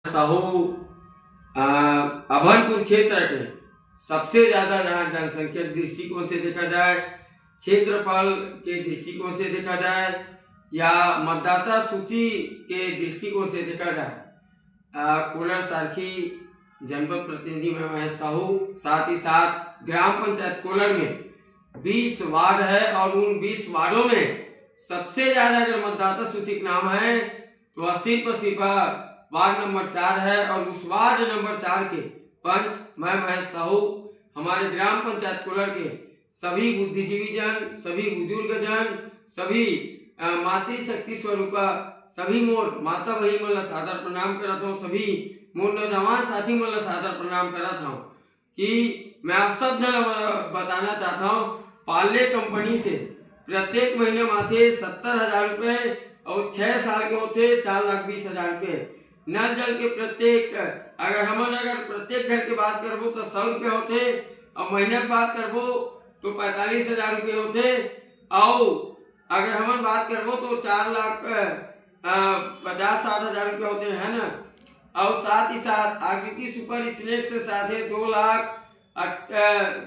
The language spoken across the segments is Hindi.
साहू अभनपुर क्षेत्र के सबसे ज्यादा जहाँ जनसंख्या दृष्टिकोण से देखा जाए, क्षेत्रफल के दृष्टिकोण से देखा जाए या मतदाता सूची के दृष्टिकोण से देखा जाए, कोलार सारखी जनपद प्रतिनिधि में महेश साहू, साथ ही साथ ग्राम पंचायत कोलार में 20 वार्ड है और उन 20 वार्डों में सबसे ज्यादा अगर मतदाता सूची का नाम है तो सिर्फ वार्ड नंबर 4 है और उस वार्ड नंबर 4 के पंच मैं महेश साहू हमारे ग्राम पंचायत कोलार के सभी बुद्धिजीवी जन, सभी बुजुर्ग जन, सभी मातृशक्ति स्वरूप सभी मोर माता बहन मन सादर प्रणाम करत हूँ, सभी मोर नौजवान साथी मन सादर प्रणाम करत हूँ कि मैं आप सब जन बताना चाहता हूँ, पार्ले कंपनी से प्रत्येक महीने माथे 70,000 रुपये और 6 साल के होते 4,20,000 रुपये। नल जल के प्रत्येक अगर प्रत्येक घर की बात करबो तो 100 रुपये होते और महीना की बात करबो तो 45,000 रुपये होते और अगर हम बात करबो तो 4,50,60,000 रुपये होते हैं ना। और साथ ही साथ आकृति सुपर स्नैक्स के साथ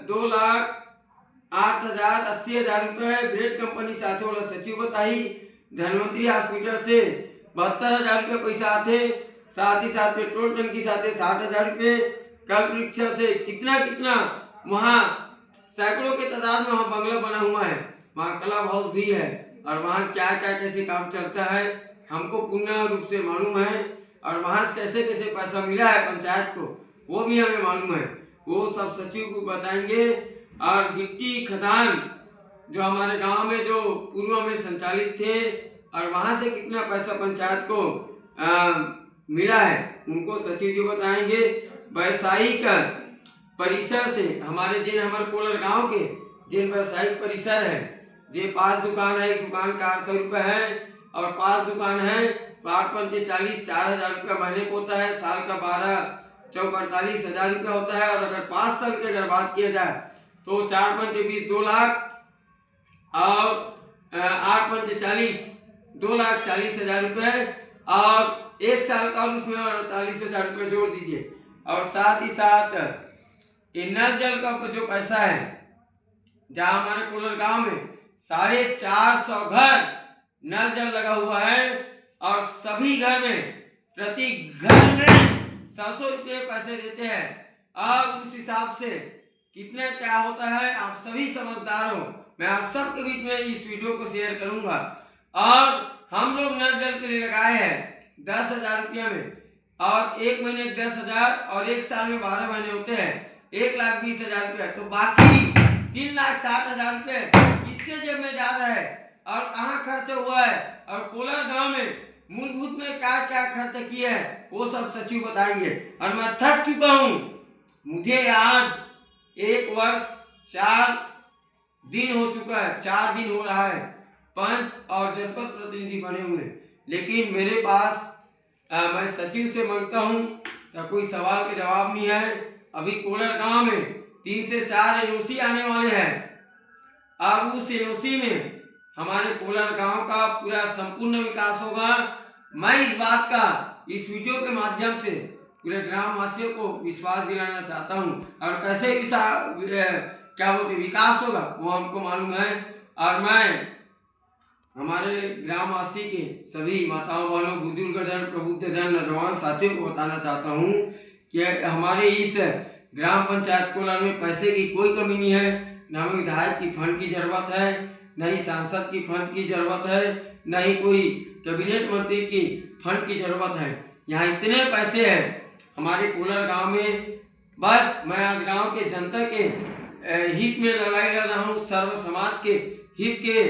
2,08,80,000 रुपये ब्रेड कंपनी साथ वाला सचिव बताई। धनवंतरी हॉस्पिटल से 72,000 रुपये पैसा आते, साथ ही साथ पेट्रोल टंकी साथ 60,000 रुपये। कल परीक्षा से कितना वहाँ सैकड़ों के तादाद में वहाँ बंगला बना हुआ है, वहाँ क्लब हाउस भी है और वहाँ क्या कैसे काम चलता है हमको पूर्ण रूप से मालूम है और वहाँ से कैसे पैसा मिला है पंचायत को वो भी हमें मालूम है, वो सब सचिव को बताएंगे। और गिट्टी खदान जो हमारे गांव में जो पूर्व में संचालित थे और वहां से कितना पैसा पंचायत को मिला है उनको सचिव जी बताएंगे। व्यवसायिक परिसर से हमारे हमारे कोलार गांव के जिन व्यवसायिक परिसर है, जे 5 दुकान है, एक दुकान का 800 रुपये है और 5 दुकान है 8×5 = 4,000 रुपये महीने को होता है, साल का 12×4 = 48,000 रुपये होता है। और अगर 5 साल की अगर बात किया जाए तो 4×5 = 2 लाख और 8×5 = 2,40,000 रुपये और 1 साल का और उसमें 48,000 रुपये जोड़ दीजिए। और साथ ही साथ नल जल का जो पैसा है, जहाँ हमारे कोलार गांव में 450 घर नल जल लगा हुआ है और सभी घर में प्रति घर में 700 रुपये पैसे देते हैं और उस हिसाब से कितना क्या होता है आप सभी समझदार हो। मैं आप सबके बीच में इस वीडियो को शेयर करूंगा और हम लोग नल जल के लिए लगाए हैं 10,000 रुपये में और 1 महीने 10,000 और 1 साल में 12 महीने होते हैं 1,20,000 रुपये। तो बाकी 3,60,000 रुपये किसके जेब में जा रहा है और कहाँ खर्च हुआ है और कोलार गांव में मूलभूत में क्या खर्च किया है वो सब सचिव बताएंगे। और मैं थक चुका हूँ, मुझे आज 1 वर्ष 4 दिन हो चुका है, 4 दिन हो रहा है पंच और जनपद प्रतिनिधि बने हुए, लेकिन मेरे पास मैं सचिव से मांगता हूँ तो कोई सवाल के जवाब नहीं है। अभी कोलार गांव में 3 से 4 एनओसी आने वाले हैं और उस एनओसी में हमारे कोलार गांव का पूरा संपूर्ण विकास होगा। मैं इस बात का इस वीडियो के माध्यम से पूरे ग्रामवासियों को विश्वास दिलाना चाहता हूं और कैसे विकास होगा वो हमको मालूम है। और मैं हमारे ग्रामवासी के सभी माताओं बहनों बुजुर्ग जन प्रबुद्ध जन नौजवान साथियों को बताना चाहता हूँ कि हमारे इस ग्राम पंचायत कोलार में पैसे की कोई कमी नहीं है, न हमें विधायक की फंड की जरूरत है, न ही सांसद की फंड की जरूरत है, न ही कोई कैबिनेट मंत्री की फंड की जरूरत है। यहाँ इतने पैसे हैं हमारे कोलार गांव में, बस मैं आज गांव के जनता के हित में लड़ाई लड़ रहा हूँ, सर्व समाज के हित के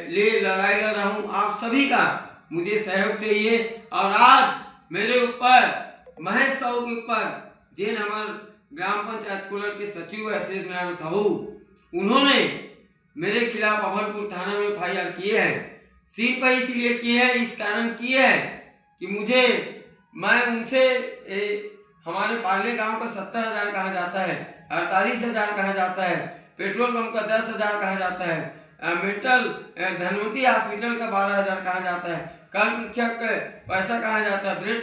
लिए लड़ाई लड़ रहा हूँ। आप सभी का मुझे सहयोग चाहिए और आज मेरे ऊपर महेश साहू के ऊपर जिन हमारे ग्राम पंचायत कोलार के सचिव है शेष नारायण साहू, उन्होंने मेरे खिलाफ अभनपुर थाना में FIR किए हैं। सिर्फ इसलिए किए हैं, इस कारण किए हैं कि मैं उनसे हमारे पार्ले गांव का 70,000 कहा जाता है, 48,000 कहा जाता है, पेट्रोल पंप का 10,000 कहा जाता है, मेंटल धनवंतरी हॉस्पिटल का 12,000 कहा जाता है कल परीक्षक पैसा कहाँ जाता है, ब्रेड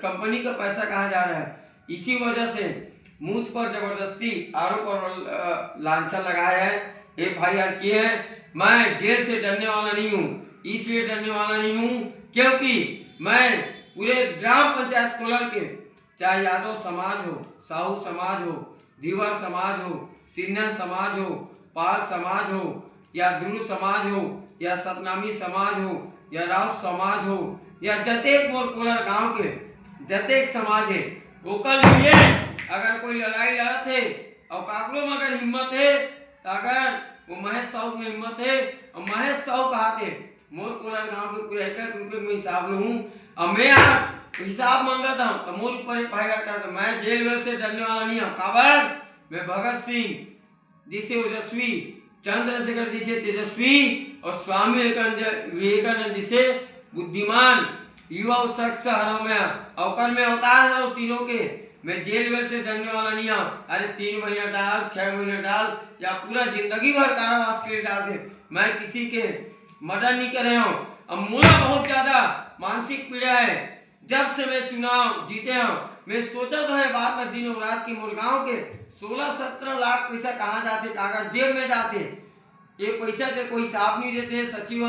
कंपनी का पैसा कहाँ जा रहा है। इसी वजह से मुझ पर जबरदस्ती आरोप और लांछन लगाया है, FIR की है। मैं जेल से डरने वाला नहीं हूँ, इसलिए डरने वाला नहीं हूँ क्योंकि मैं पूरे ग्राम पंचायत कोलर के, चाहे यादव समाज हो, साहू समाज हो, धीवर समाज हो, सिन्हा समाज हो, पाल समाज हो, या ध्रुव समाज हो, या सतनामी समाज हो, या राउत समाज हो, या जतेक मोर कोलर गांव के जतेक समाज है, ओकर लिए अगर कोई लड़ाई लड़त है और काकरो में अगर हिम्मत है, तो अगर वो महेश साहू में हिम्मत है और महेश साहू कहते मोर कोलर गांव के पूरे 1 रुपये में हिसाब लूँ और मैं आज हिसाब मांगता हूँ तो मोर ऊपर FIR करता। मैं जेल वेल से डरने वाला नहीं हूँ। काबर मैं भगत सिंह जी से ओजस्वी, चंद्रशेखर जी से तेजस्वी और स्वामी विवेकानंद जी से बुद्धिमान युवा शख्स हरों में अवकर में अवतार है तीनों के। मैं जेल वेल से डरने वाला नहीं हूँ। अरे 3 महीना डाल, 6 महीना डाल, या पूरा जिंदगी भर कारावास के लिए डाल दे, मैं किसी के मर्डर नहीं कर रहा हूँ। अब मुझे बहुत ज्यादा मानसिक पीड़ा है। जब से मैं चुनाव जीते हूँ मैं सोचा तो है बात में दिन और रात की मोर गाँव के 16-17 लाख पैसा कहाँ जाते, कागज जेब में जाते, ये पैसा के कोई हिसाब नहीं देते। सचिव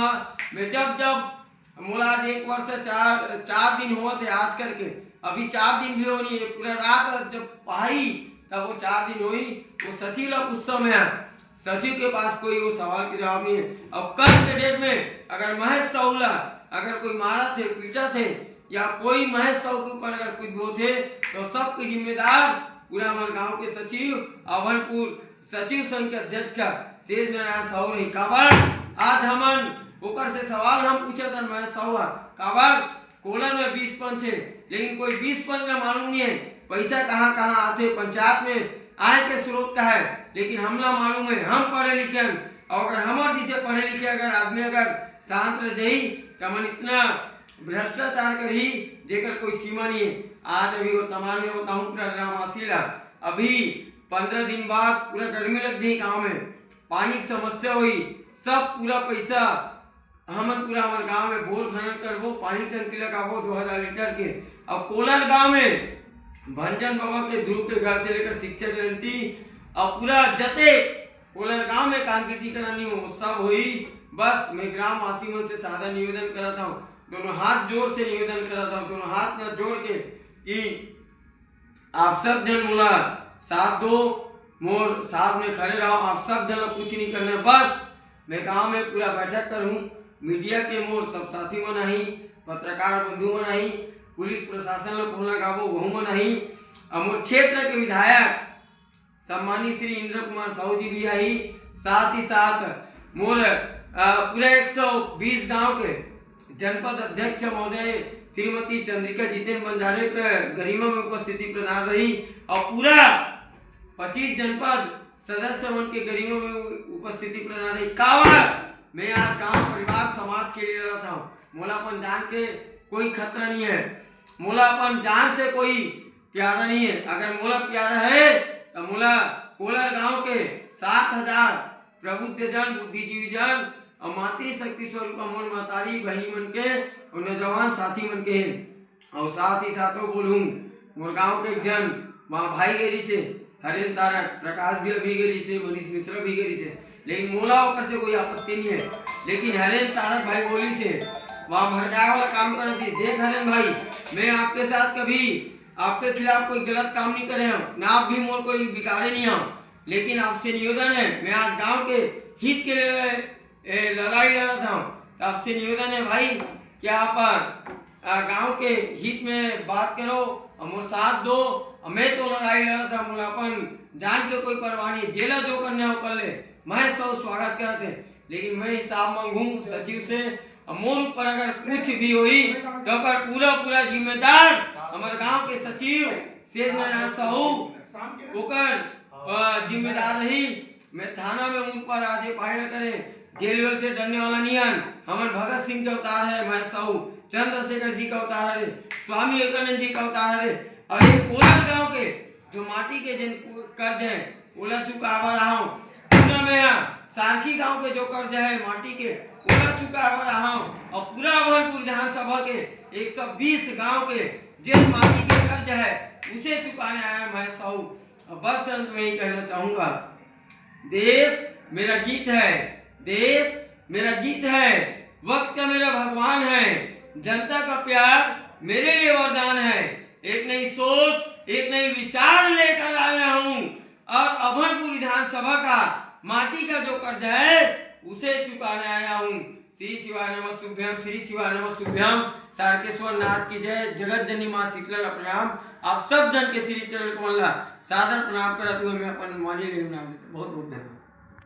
में जब मोला आज 1 वर्ष 4 दिन हुआ थे आज करके, अभी 4 दिन भी हो नहीं है, पूरा रात जब पढ़ाई तब वो 4 दिन हुई। वो सचिव ला पूछता मैं, सचिव के पास कोई वो सवाल के जवाब नहीं है। अब कल के डेट में अगर महेश साहू ला अगर कोई मारा थे, पीटा थे, या कोई महेश साहू के ऊपर अगर कुछ वो थे, तो सबके जिम्मेदार पूरा हमारे गांव के सचिव, अभनपुर सचिव संघ के अध्यक्ष शेष नारायण साहू रही। काबर आज हमन ओकर से सवाल हम पूछे थे महेश साहू काबर कोलर में 20 पंच है, लेकिन कोई 20 पंच का मालूम नहीं है पैसा कहाँ कहाँ आते, पंचायत में आय के स्रोत का है, लेकिन हमला मालूम है। हम पढ़े लिखे और अगर हमारे जिसे पढ़े लिखे अगर आदमी अगर शांत रह जाई तो मन इतना भ्रष्टाचार करी जेकर कोई सीमा नहीं है। आज अभी वर्तमान में बताऊं पूरा ग्रामवासी ला, अभी 15 दिन बाद पूरा गर्मी लग गई, गाँव में पानी की समस्या हुई, सब पूरा पैसा हमन पूरा हमारे गांव में बोर खनन करबो, पानी टंकी लगाबो 2000 लीटर के। अब कोलर गांव में भंजन बाबा के ध्रुव के घर से लेकर शिक्षा गारंटी और पूरा जते कोलर गांव में कांक्रीटी करानी हो सब हुई। बस मैं ग्रामवासी मन से सादा निवेदन करता हूँ, दोनों हाथ जोड़ से निवेदन करता हूँ, दोनों हाथ न जोड़ के कि आप सब जन मोला साथ दो, मोर साथ में खड़े रहो। आप सब जन कुछ नहीं करना, बस मैं गांव में पूरा बैठक करूँ, मीडिया के मोर सब साथी मन नहीं, पत्रकार बंधु मन नहीं, पुलिस प्रशासन ला बोलना गाबो वहू मन नहीं, मोर क्षेत्र के विधायक सम्मानित श्री इंद्र कुमार साहू जी भी आई, साथ ही साथ मोर पूरे 120 गांव के जनपद अध्यक्ष महोदय श्रीमती चंद्रिका जितेंद्र बंजारे के गरिमा में उपस्थिति प्रदान रही और पूरा 25 जनपद सदस्य मन के गरिमा में उपस्थिति प्रदान रही। कावर मैं आज गांव परिवार समाज के लिए लड़ा था। मोला अपन जान के कोई खतरा नहीं है, मोला अपन जान से कोई प्यारा नहीं है। अगर मोला प्यारा है तो मोला कोलर गांव के 7000 प्रबुद्ध जन, बुद्धिजीवी जन और मातृशक्ति स्वरूप मोल महतारी बहनी मन के और नौजवान साथी मन के हैं। और साथ ही साथ बोलूँ मोर गाँव के एक जन वहाँ भाई गेरी से हरेंद्र तारक, प्रकाश भी अभी गेरी से, मनीष मिश्रा भी गेरी से, लेकिन मोला होकर से कोई आपत्ति नहीं है। लेकिन हरेंद्र तारक भाई बोली से वहाँ भड़काया वाला काम कर दी। देख हरेंद्र भाई, मैं आपके साथ कभी आपके खिलाफ कोई गलत काम नहीं करे हूँ, ना आप भी मोर कोई बिगाड़े नहीं हो, लेकिन आपसे निवेदन है, मैं आज गांव के हित के लिए लड़ाई लड़ा था। तो आपसे निवेदन है भाई कि आप गांव के हित में बात करो और मोर साथ दो। और मैं तो लड़ाई लड़ा था, मोला अपन जान के कोई परवाह नहीं, जेला जो करने हो कर ले, मैं सब स्वागत करते, लेकिन मैं हिसाब मांगू सचिव से। और मोर ऊपर अगर कुछ भी हुई तो पूरा जिम्मेदार हमारे गांव के सचिव शेष नारायण साहू ओकर जिम्मेदार रही। मैं थाना में उन पर आज FIR करे, जेल वेल से डरने वाला नहीं है। हमारे भगत सिंह का अवतार है महेश साहू, चंद्रशेखर जी का अवतार है, स्वामी विवेकानंद जी का अवतार है। और ये कोलर गांव के जो माटी के जिन कर्ज है ओला चुकावा रहा हूँ, पूरा मैं सारखी गांव के जो कर्ज है माटी के पूरा चुका हो रहा हूँ और पूरा अभनपुर विधानसभा के 120 गांव के जिस माटी के कर्ज है उसे चुकाने आया मैं साहू। और बस अंत में ही कहना चाहूंगा, देश मेरा गीत है, देश मेरा गीत है, वक्त का मेरा भगवान है, जनता का प्यार मेरे लिए वरदान है। एक नई सोच, एक नई विचार लेकर आया हूँ और अभनपुर विधानसभा का माटी का जो कर्ज है उसे चुकाने आया हूँ। श्री शिवाय नमः शुभ्यम, श्री शिवाय नमः शुभ्यम। सारकेश्वर नाथ की जय, जगत जननी माँ शीतला प्रणाम। आप सब जन के श्री चरण कमल सादर प्रणाम करते हुए मैं अपन मानी ले बहुत बहुत धन्यवाद।